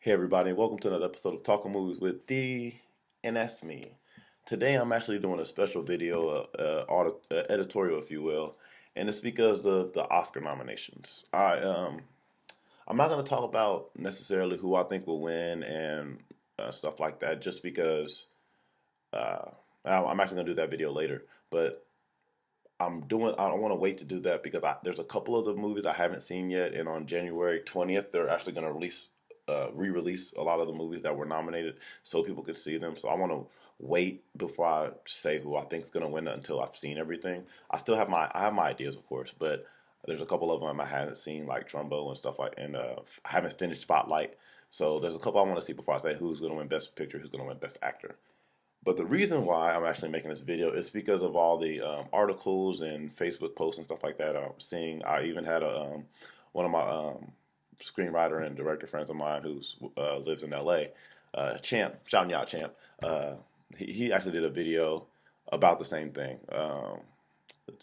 Hey everybody, welcome to another episode of Talking Movies with D, and that's me. Today I'm actually doing a special video, editorial, if you will, and it's because of the Oscar nominations. I'm not going to talk about necessarily who I think will win and stuff like that, just because uh, I'm actually going to do that video later. But I don't want to wait to do that because there's a couple of the movies I haven't seen yet, and on January 20th they're actually going to re-release a lot of the movies that were nominated so people could see them. So I want to wait before I say who I think is going to win until I've seen everything. I have my ideas, of course, but there's a couple of them I haven't seen, like Trumbo and stuff like, and I haven't finished Spotlight. So there's a couple I want to see before I say who's going to win Best Picture, who's going to win Best Actor. But the reason why I'm actually making this video is because of all the articles and Facebook posts and stuff like that I'm seeing. I even had one of my screenwriter and director friends of mine who lives in LA, Champ, shouting out Champ. He actually did a video about the same thing.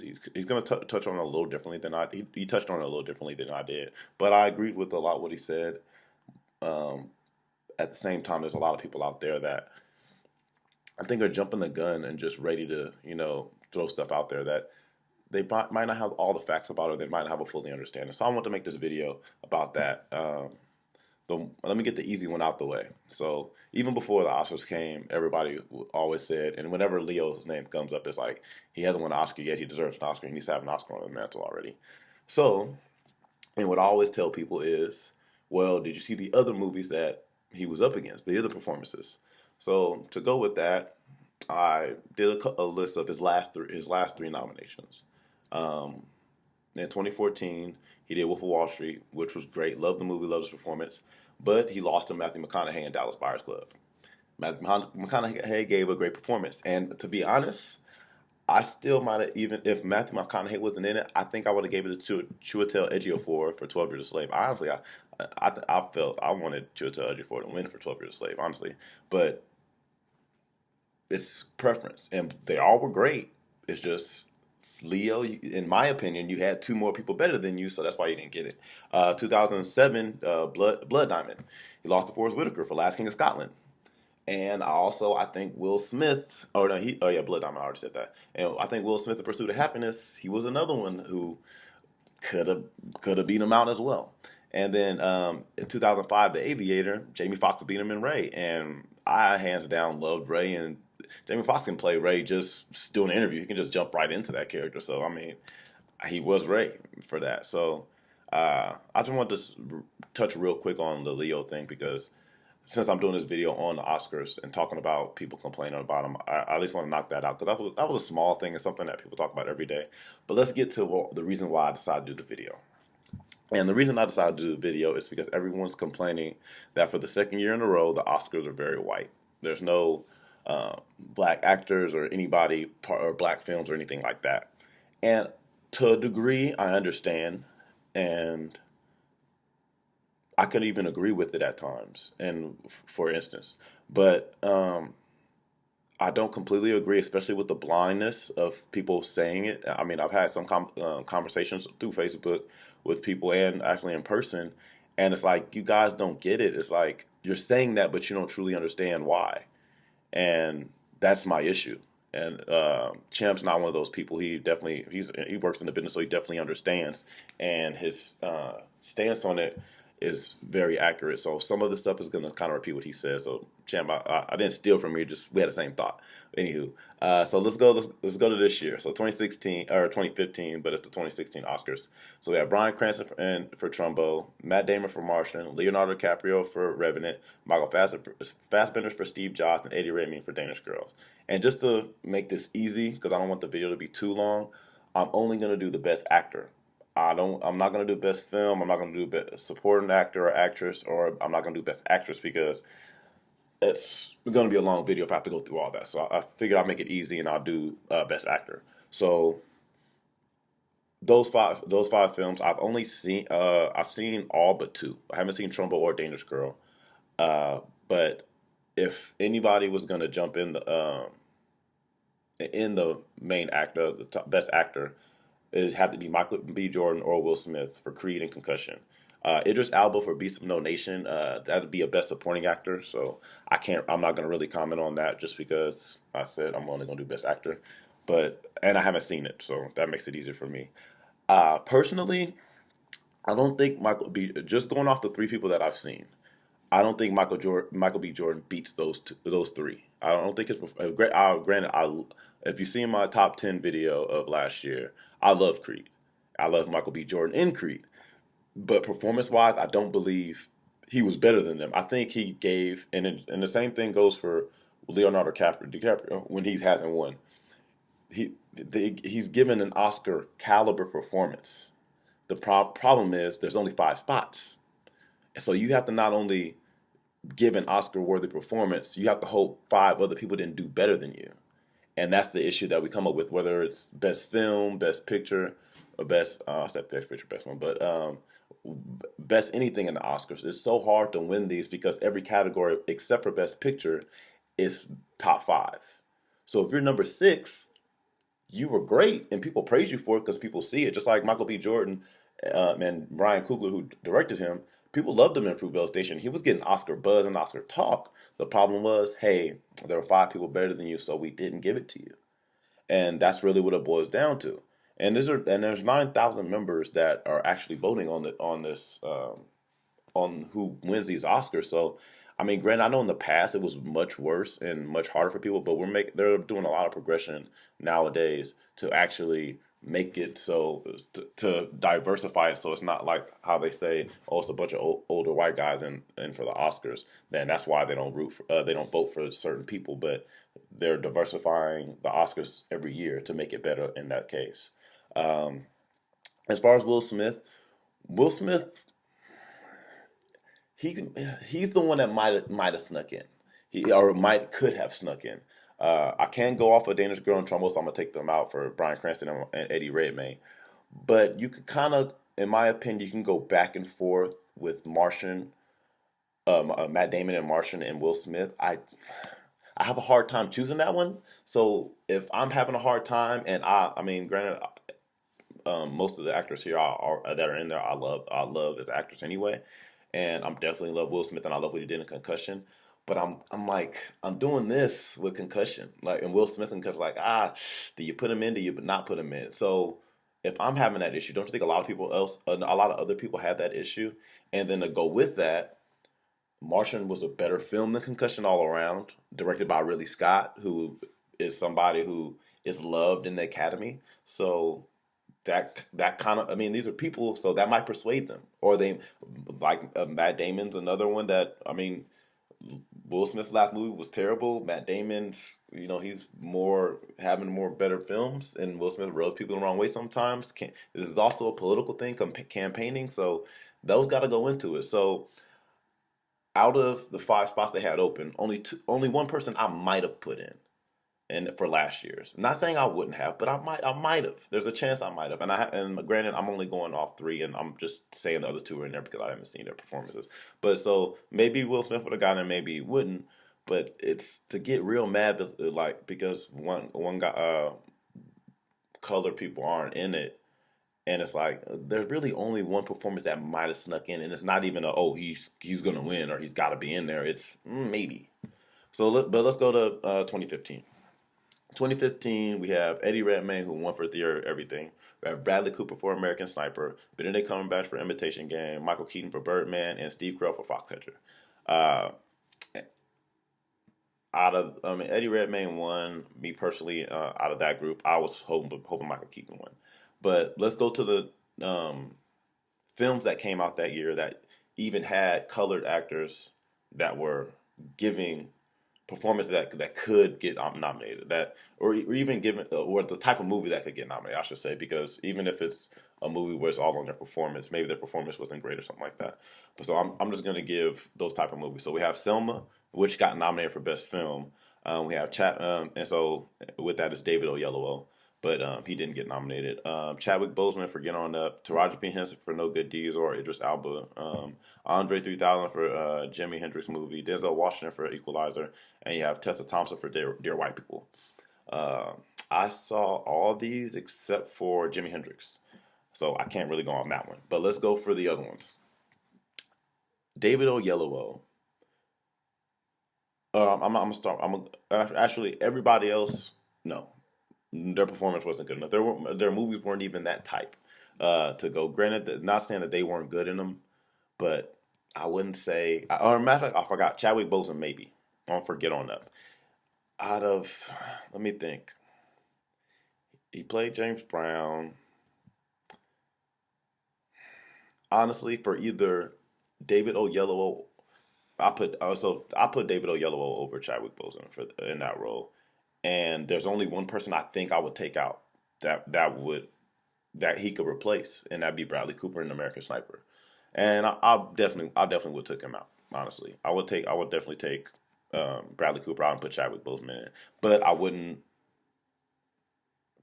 He's going to touch on it a little differently than he touched on it a little differently than I did. But I agreed with a lot what he said. Um, at the same time, there's a lot of people out there that I think they're jumping the gun and just ready to, throw stuff out there that they might not have all the facts about, or they might not have a fully understanding. So I want to make this video about that. Let me get the easy one out the way. So even before the Oscars came, everybody always said, and whenever Leo's name comes up, it's like he hasn't won an Oscar yet. He deserves an Oscar. He needs to have an Oscar on the mantle already. So, and what I always tell people is, well, did you see the other movies that he was up against, the other performances? So to go with that, I did a list of his last three nominations. Um, in 2014, he did Wolf of Wall Street, which was great. Loved the movie, loved his performance, but he lost to Matthew McConaughey in Dallas Buyers Club. Matthew McConaughey gave a great performance, and to be honest, I still might have, even if Matthew McConaughey wasn't in it, I think I would have gave it to Chiwetel Ejiofor for 12 Years a Slave. Honestly, I felt I wanted Chiwetel Ejiofor to win for 12 Years a Slave, honestly, but it's preference, and they all were great. It's just Leo. In my opinion, you had two more people better than you, so that's why you didn't get it. 2007, Blood Diamond. He lost to Forrest Whitaker for Last King of Scotland. And I think Will Smith. Oh no, Blood Diamond. I already said that. And I think Will Smith, in Pursuit of Happiness, he was another one who could have beat him out as well. And then in 2005, The Aviator, Jamie Foxx beat him in Ray, and I hands down loved Ray. And Jamie Foxx can play Ray just doing an interview. He can just jump right into that character. So I mean, he was Ray for that. So I just want to touch real quick on the Leo thing because since I'm doing this video on the Oscars and talking about people complaining about them, I at least want to knock that out because that was a small thing and something that people talk about every day. But let's get to the reason why I decided to do the video. And the reason I decided to do the video is because everyone's complaining that for the second year in a row, the Oscars are very white. There's no black actors or anybody or black films or anything like that. And to a degree, I understand, and I could even agree with it at times. And for instance, but I don't completely agree, especially with the blindness of people saying it. I mean, I've had some conversations through Facebook with people and actually in person, and it's like you guys don't get it. It's like you're saying that, but you don't truly understand why, and that's my issue. And Champ's not one of those people. He works in the business, so he definitely understands, and his stance on it is very accurate. So some of the stuff is going to kind of repeat what he says. So Champ, I didn't steal from you. Just we had the same thought. Anywho, so let's go to this year. So 2016 or 2015, but it's the 2016 Oscars. So we have Bryan Cranston for Trumbo, Matt Damon for Martian, Leonardo DiCaprio for Revenant, Michael Fassbender for Steve Jobs, and Eddie Redmayne for Danish Girls. And just to make this easy, because I don't want the video to be too long, I'm only going to do the Best Actor. I'm not gonna do best film. I'm not gonna do best supporting actor or actress, or I'm not gonna do best actress because it's gonna be a long video if I have to go through all that. So I figured I'll make it easy and I'll do best actor. So those five films I've seen all but two. I haven't seen Trumbo or Danish Girl. But if anybody was gonna jump in the main actor, the best actor, it had to be Michael B. Jordan or Will Smith for Creed and Concussion. Idris Elba for Beast of No Nation. That'd be a Best Supporting Actor. So I can't. I'm not gonna really comment on that just because I said I'm only gonna do Best Actor. And I haven't seen it, so that makes it easier for me. Personally, I don't think Michael B. Just going off the three people that I've seen, I don't think Michael B. Jordan beats those three. I don't think it's great. Granted, if you see my top 10 video of last year, I love Creed. I love Michael B. Jordan in Creed, but performance wise, I don't believe he was better than them. I think he gave, and the same thing goes for Leonardo DiCaprio when he hasn't won. He's given an Oscar caliber performance. The problem is there's only five spots, and so you have to not only give an Oscar worthy performance, you have to hope five other people didn't do better than you. And that's the issue that we come up with, whether it's best film, best picture, or best, I said best picture, best one, but best anything in the Oscars. It's so hard to win these because every category except for best picture is top five. So if you're number six, you were great and people praise you for it because people see it. Just like Michael B. Jordan and Ryan Coogler, who directed him, people loved him in Fruitvale Station. He was getting Oscar buzz and Oscar talk. The problem was, hey, there were five people better than you, so we didn't give it to you. And that's really what it boils down to. There's 9,000 members that are actually voting on who wins these Oscars. So, I mean, granted, I know in the past it was much worse and much harder for people, but they're doing a lot of progression nowadays to actually make it so to diversify it, so it's not like how they say, oh, it's a bunch of older white guys in for the Oscars. Then that's why they don't they don't vote for certain people, but they're diversifying the Oscars every year to make it better in that case. As far as Will Smith, he's the one that might have snuck in. He or might could have snuck in. I can go off of Dangerous Girl and Trumbo, so I'm gonna take them out for Bryan Cranston and Eddie Redmayne. But you could kind of, in my opinion, you can go back and forth with Matt Damon and Martian and Will Smith. I have a hard time choosing that one. So if I'm having a hard time, and I mean, granted, most of the actors here that are in there, I love as actors anyway, and I'm definitely love Will Smith, and I love what he did in Concussion. But I'm like, I'm doing this with Concussion, like, and Will Smith and Concussion, like, do you put him in? Do you not put him in? So if I'm having that issue, don't you think a lot of other people have that issue? And then to go with that, Martian was a better film than Concussion all around, directed by Ridley Scott, who is somebody who is loved in the Academy. So that kind of, I mean, these are people, so that might persuade them. Or they, like Matt Damon's another one that, I mean, Will Smith's last movie was terrible. Matt Damon's, he's having more better films, and Will Smith rubs people the wrong way sometimes. This is also a political thing, campaigning, so those got to go into it. So out of the five spots they had open, only one person I might have put in, and for last year's. Not saying I wouldn't have, but I might have. There's a chance I might have. And granted, I'm only going off three, and I'm just saying the other two are in there because I haven't seen their performances. But so maybe Will Smith would have gotten it, maybe he wouldn't. But it's to get real mad, like, because one guy, colored people aren't in it, and it's like there's really only one performance that might have snuck in, and it's not even he's gonna win or he's got to be in there. It's maybe. But let's go to 2015. 2015, we have Eddie Redmayne, who won for Theater of Everything. We have Bradley Cooper for American Sniper, Benedict Cumberbatch for Imitation Game, Michael Keaton for Birdman, and Steve Carell for Foxcatcher. Uh, Eddie Redmayne won. Me personally, out of that group, I was hoping Michael Keaton won. But let's go to the films that came out that year that even had colored actors that were giving performance that could get nominated, or even given, or the type of movie that could get nominated, I should say, because even if it's a movie where it's all on their performance, maybe their performance wasn't great or something like that. But so I'm just going to give those type of movies. So we have Selma, which got nominated for Best Film. We have and so with that is David Oyelowo, but he didn't get nominated. Chadwick Boseman for Get On Up, Taraji P. Henson for No Good Deeds, or Idris Elba. Andre 3000 for Jimi Hendrix movie, Denzel Washington for Equalizer, and you have Tessa Thompson for Dear White People. I saw all these except for Jimi Hendrix, so I can't really go on that one. But let's go for the other ones. David Oyelowo. I'm gonna start. Actually everybody else. No, their performance wasn't good enough. Their movies weren't even that type to go. Granted, not saying that they weren't good in them, but I wouldn't say. Or matter of fact, I forgot Chadwick Boseman. Maybe I don't forget on that. Out of, let me think. He played James Brown. Honestly, for either David Oyelowo, I put David Oyelowo over Chadwick Boseman for in that role. And there's only one person I think I would take out that he could replace, and that'd be Bradley Cooper in American Sniper. And I definitely would take him out. Honestly, I would definitely take Bradley Cooper out and put Chadwick Boseman in, but I wouldn't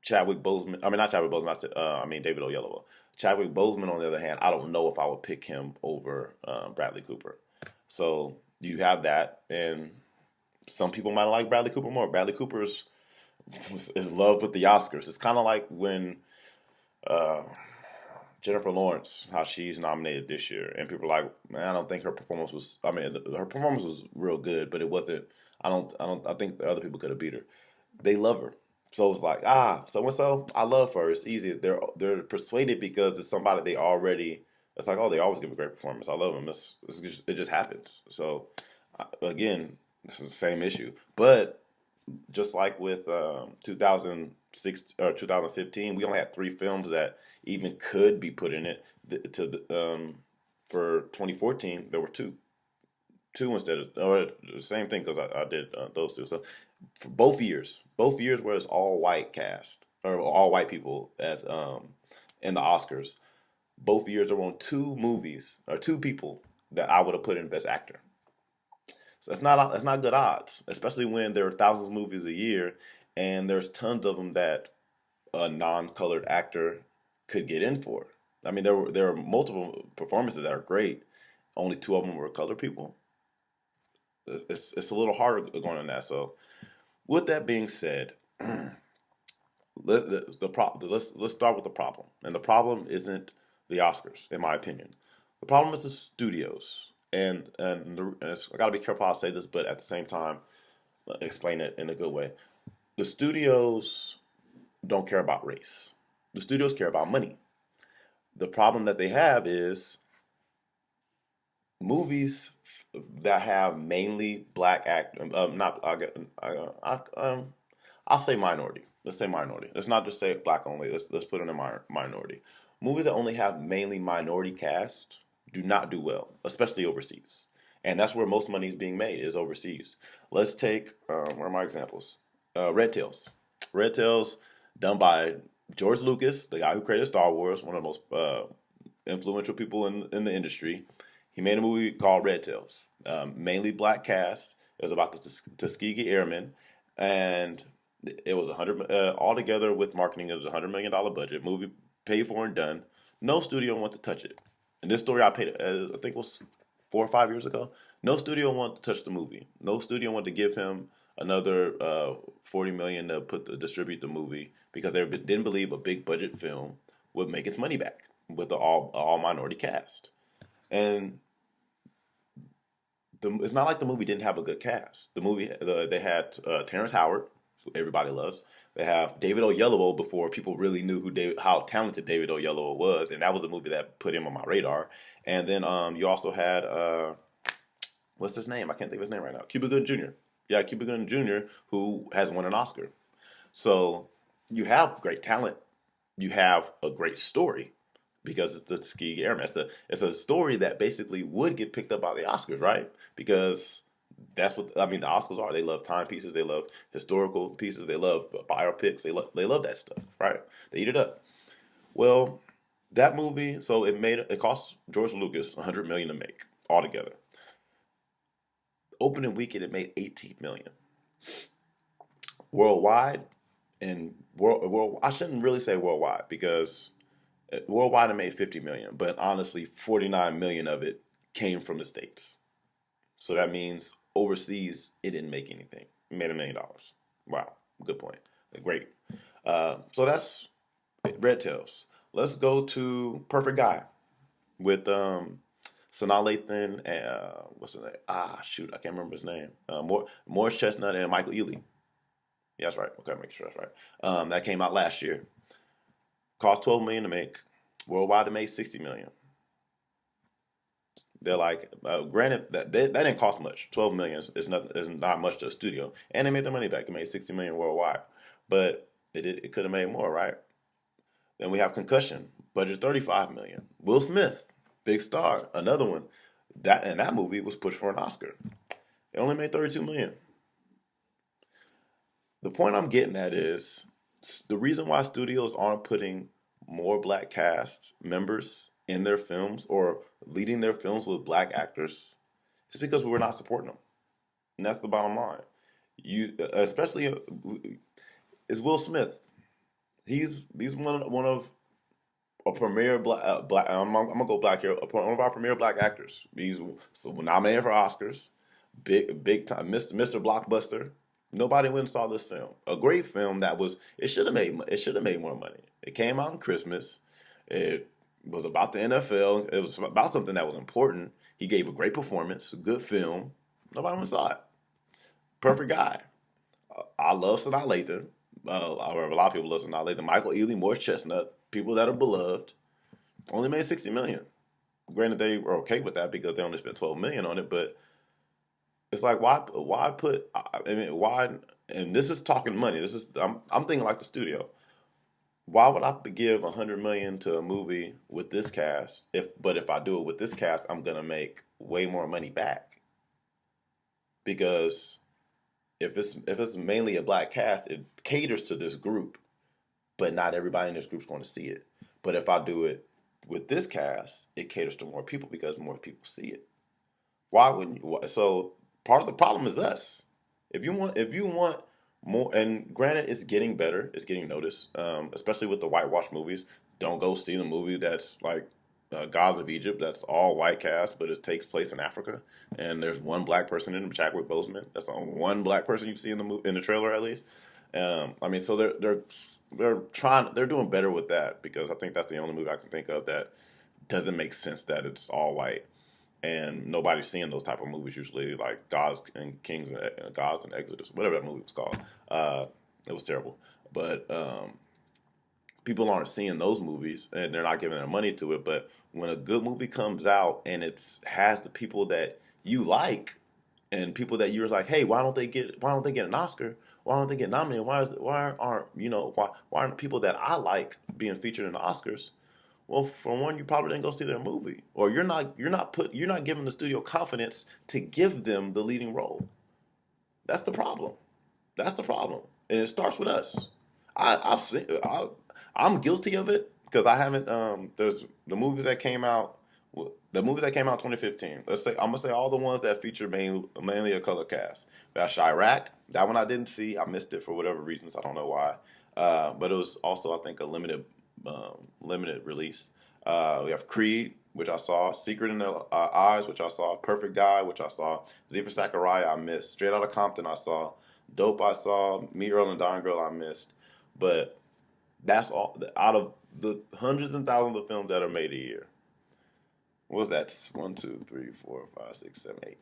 Chadwick Boseman. I mean, not Chadwick Boseman. I mean David Oyelowo. Chadwick Boseman, on the other hand, I don't know if I would pick him over Bradley Cooper. So you have that, and some people might like Bradley Cooper more. Bradley Cooper's is loved with the Oscars. It's kind of like when uh, Jennifer Lawrence, how she's nominated this year, and people are like, man, I don't think her performance was. I mean, her performance was real good, but it wasn't. I think the other people could have beat her. They love her, so it's like, so and so. I love her. It's easy. They're persuaded because it's somebody they already. It's like, oh, they always give a great performance. I love them. It just happens. So again, it's the same issue, but just like with 2006 or 2015, we only had three films that even could be put in it. For 2014, there were two instead of or the same thing because I did those two. So for both years where it's all white cast or all white people as in the Oscars, both years there were on two movies or two people that I would have put in Best Actor. So that's not good odds, especially when there are thousands of movies a year, and there's tons of them that a non-colored actor could get in for. I mean, there are multiple performances that are great. Only two of them were colored people. It's a little harder going on that. So, with that being said, let's start with the problem. And the problem isn't the Oscars, in my opinion. The problem is the studios. I got to be careful how I say this, but at the same time, explain it in a good way. The studios don't care about race. The studios care about money. The problem that they have is movies that have mainly black actors. Not I'll say minority. Let's say minority. Let's not just say black only. Let's put it in minority. Movies that only have mainly minority cast do not do well, especially overseas. And that's where most money is being made is overseas. Let's take where are my examples? Red Tails. Red Tails, done by George Lucas, the guy who created Star Wars, one of the most influential people in the industry. He made a movie called Red Tails, mainly black cast. It was about the Tuskegee Airmen, and it was 100 altogether with marketing. It was $100 million budget. Movie paid for and done. No studio wanted to touch it. And this story I paid, I think it was 4 or 5 years ago. No studio wanted to touch the movie. No studio wanted to give him another 40 million to distribute the movie because they didn't believe a big budget film would make its money back with the all minority cast. And it's not like the movie didn't have a good cast. They had Terrence Howard, who everybody loves. They have David Oyelowo before people really knew how talented David Oyelowo was, and that was a movie that put him on my radar. And then you also had what's his name? I can't think of his name right now. Cuba Gooding Jr. Yeah, Cuba Gooding Jr., who has won an Oscar. So you have great talent. You have a great story because it's the Tuskegee Airmen. It's a story that basically would get picked up by the Oscars, right? Because that's what I mean. The Oscars are. They love timepieces. They love historical pieces. They love biopics. They love that stuff, right? They eat it up. Well, that movie. So it cost George Lucas 100 million to make altogether. Opening weekend, it made 18 million worldwide. And world I shouldn't really say worldwide because worldwide it made 50 million, but honestly, 49 million of it came from the states. So that means overseas, it didn't make anything. It made $1 million. Wow, good point. Great. So that's Red Tails. Let's go to Perfect Guy with Sanaa Lathan and what's his name? Ah, shoot, I can't remember his name. Morris Chestnut and Michael Ealy. Yeah, that's right. Okay, make sure that's right. That came out last year. Cost 12 million to make. Worldwide, it made 60 million. They're like, granted that didn't cost much. 12 million is not much to a studio, and they made their money back. It made 60 million worldwide, but it could have made more, right? Then we have Concussion, budget 35 million. Will Smith, big star, another one. That movie was pushed for an Oscar. It only made 32 million. The point I'm getting at is the reason why studios aren't putting more black cast members in their films or leading their films with black actors is because we're not supporting them, and that's the bottom line. You, especially, is Will Smith. He's one of a premier black. I'm gonna go black here. One of our premier black actors. He's so nominated for Oscars. Big time, Mr. Blockbuster. Nobody went and saw this film. A great film that was. It should have made more money. It came out on Christmas. It was about the NFL. It was about something that was important. He gave a great performance. A good film. Nobody went and saw it. Perfect guy. I love Sanaa Lathan. A lot of people love Sanaa Lathan. Michael Ealy, Morris Chestnut, people that are beloved. Only made 60 million. Granted, they were okay with that because they only spent 12 million on it, but it's like why put? I mean, why? And this is talking money. I'm thinking like the studio. Why would I give 100 million to a movie with this cast? If I do it with this cast, I'm gonna make way more money back because if it's mainly a black cast, it caters to this group, but not everybody in this group is going to see it. But if I do it with this cast, it caters to more people because more people see it. Why wouldn't you? So part of the problem is us. If you want more, and granted, it's getting better. It's getting noticed, especially with the whitewash movies. Don't go see the movie that's like Gods of Egypt. That's all white cast, but it takes place in Africa, and there's one black person in it, Chadwick Boseman. That's the only one black person you see in the in the trailer at least. I mean, so they're doing better with that because I think that's the only movie I can think of that doesn't make sense that it's all white and nobody's seeing those type of movies usually, like Gods and Kings and Gods and Exodus, whatever that movie was called. It was terrible, but people aren't seeing those movies and they're not giving their money to it. But when a good movie comes out and it has the people that you like and people that you're like, hey, why don't they get an Oscar? Why don't they get nominated? Why aren't people that I like being featured in the Oscars? Well, for one, you probably didn't go see their movie, or you're not giving the studio confidence to give them the leading role. That's the problem. That's the problem, and it starts with us. I've seen, I'm guilty of it because I haven't. There's the movies that came out. The movies that came out in 2015. Let's say I'm gonna say all the ones that feature mainly a color cast. That's Chirac. That one I didn't see. I missed it for whatever reasons. I don't know why. But it was also I think a limited release. We have Creed, which I saw. Secret in the Eyes, which I saw. Perfect Guy, which I saw. Z for Sakurai, I missed. Straight Outta Compton, I saw. Dope, I saw. Me, Earl, and Dying Girl, I missed. But that's all. Out of the hundreds and thousands of films that are made a year, what was that? 1, 2, 3, 4, 5, 6, 7, 8.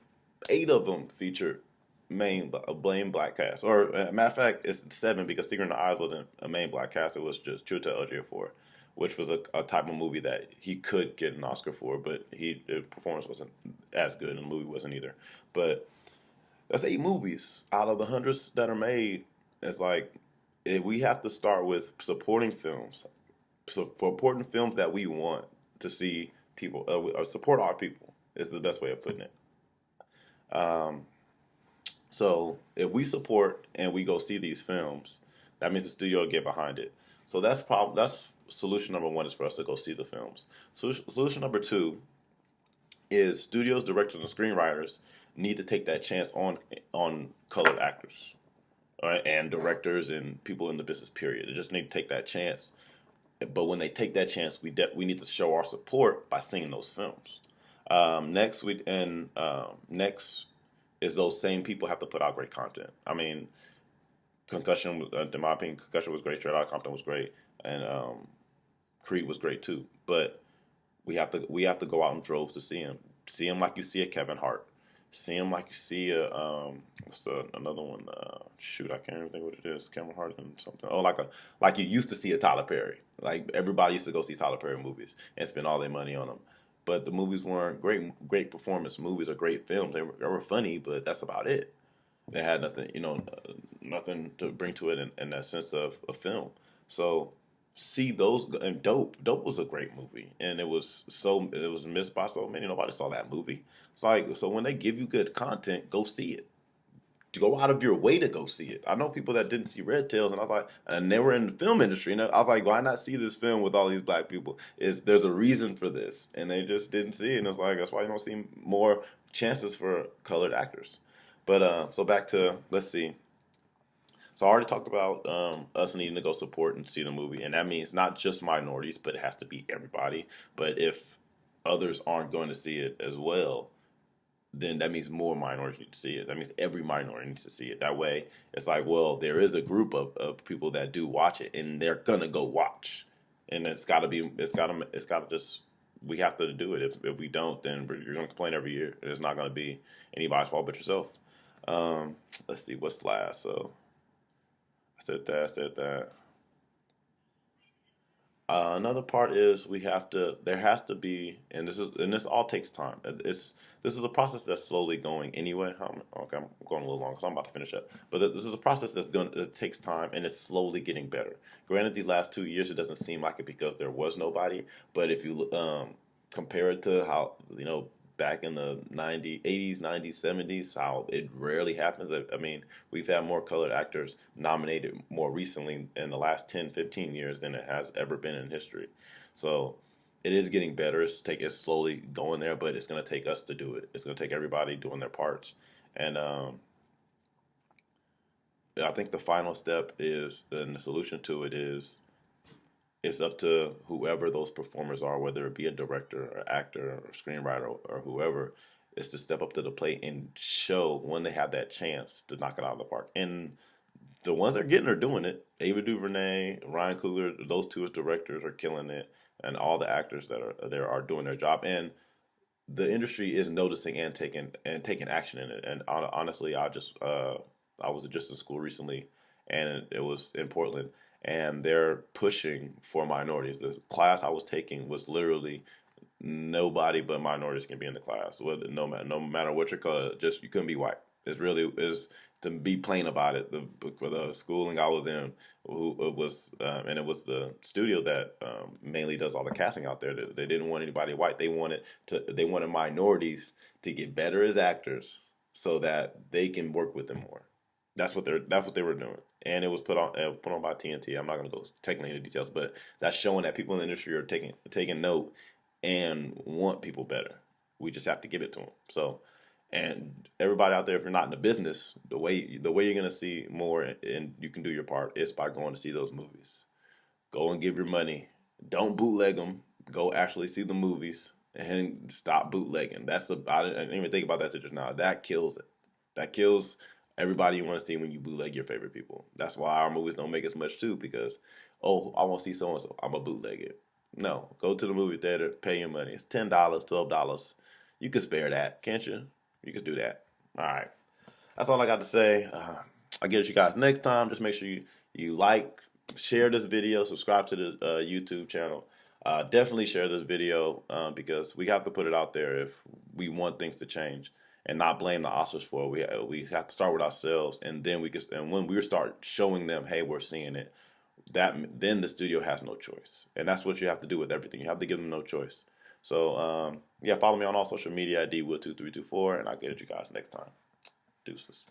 8 of them featured main black cast. Or matter of fact, it's 7 because Secret in the Eyes wasn't a main black cast. It was just True to LJ4, which was a type of movie that he could get an Oscar for, but the performance wasn't as good, and the movie wasn't either. But that's 8 movies out of the hundreds that are made. It's like we have to start with supporting films, supporting films that we want to see people support our people is the best way of putting it. So if we support and we go see these films, that means the studio will get behind it. So that's solution number 1 is for us to go see the films. Solution number 2 is studios, directors, and screenwriters need to take that chance on colored actors, all right, and directors and people in the business. Period. They just need to take that chance. But when they take that chance, we need to show our support by seeing those films. Next is those same people have to put out great content. I mean, Concussion, in my opinion, Concussion was great. Straight Outta Compton was great, and Creed was great too. But we have to go out in droves to see them. See him like you see a Kevin Hart. See him like you see a what's the another one? Shoot, I can't even think what it is. Kevin Hart and something. Oh, like you used to see a Tyler Perry. Like everybody used to go see Tyler Perry movies and spend all their money on them. But the movies weren't great performance movies or great films. They were funny, but that's about it. They had nothing, nothing to bring to it in that sense of a film. So see those, and Dope was a great movie, and it was missed by so many. Nobody saw that movie. It's like, so when they give you good content, go see it. To go out of your way to go see it. I know people that didn't see Red Tails, and I was like, and they were in the film industry, and I was like, why not see this film with all these black people? There's a reason for this, and they just didn't see it, and it's like, that's why you don't see more chances for colored actors. But so back to, let's see. So I already talked about us needing to go support and see the movie, and that means not just minorities, but it has to be everybody. But if others aren't going to see it as well, then that means more minorities need to see it. That means every minority needs to see it. That way, it's like, well, there is a group of people that do watch it, and they're gonna go watch, and it's gotta just, we have to do it. If we don't, then you're gonna complain every year, and it's not gonna be anybody's fault but yourself. Let's see what's last. So I said that. Another part is there has to be, and this all takes time. This is a process that's slowly going anyway. Okay, I'm going a little long because I'm about to finish up. But this is a process that takes time, and it's slowly getting better. Granted, these last 2 years, it doesn't seem like it because there was nobody. But if you compare it to how, back in the 90s, 80s, 90s, 70s, how it rarely happens. I mean, we've had more colored actors nominated more recently in the last 10, 15 years than it has ever been in history. So it is getting better. It's slowly going there, but it's going to take us to do it. It's going to take everybody doing their parts. And I think the final step is, and the solution to it is, it's up to whoever those performers are, whether it be a director or actor or screenwriter or whoever, is to step up to the plate and show when they have that chance to knock it out of the park. And the ones that are getting are doing it. Ava DuVernay, Ryan Coogler, those two as directors are killing it, and all the actors that are there are doing their job. And the industry is noticing and taking action in it. And honestly, I was just in school recently, and it was in Portland, and they're pushing for minorities. The class I was taking was literally nobody but minorities can be in the class. No matter what your color, just you couldn't be white. It really is, to be plain about it. The schooling I was in, it was the studio that mainly does all the casting out there. They didn't want anybody white. They wanted minorities to get better as actors so that they can work with them more. That's what they were doing, and it was put on by TNT. I'm not going to go technically into details, but that's showing that people in the industry are taking note and want people better. We just have to give it to them. So, and everybody out there, if you're not in the business, the way you're going to see more and you can do your part is by going to see those movies. Go and give your money. Don't bootleg them. Go actually see the movies and stop bootlegging. I didn't even think about that till just now. That kills it. That kills everybody you want to see when you bootleg your favorite people. That's why our movies don't make as much too, because, oh, I want to see so and so, I'm gonna bootleg it. No, go to the movie theater, pay your money. It's $10, $12. You can spare that, can't you? You can do that. All right, that's all I got to say. I'll get you guys next time. Just make sure you like, share this video, subscribe to the YouTube channel. Definitely share this video because we have to put it out there if we want things to change, and not blame the Oscars for it. We have to start with ourselves, and then when we start showing them, hey, we're seeing it, then the studio has no choice, and that's what you have to do with everything. You have to give them no choice. So yeah, follow me on all social media at dwood2324, and I'll get at you guys next time. Deuces.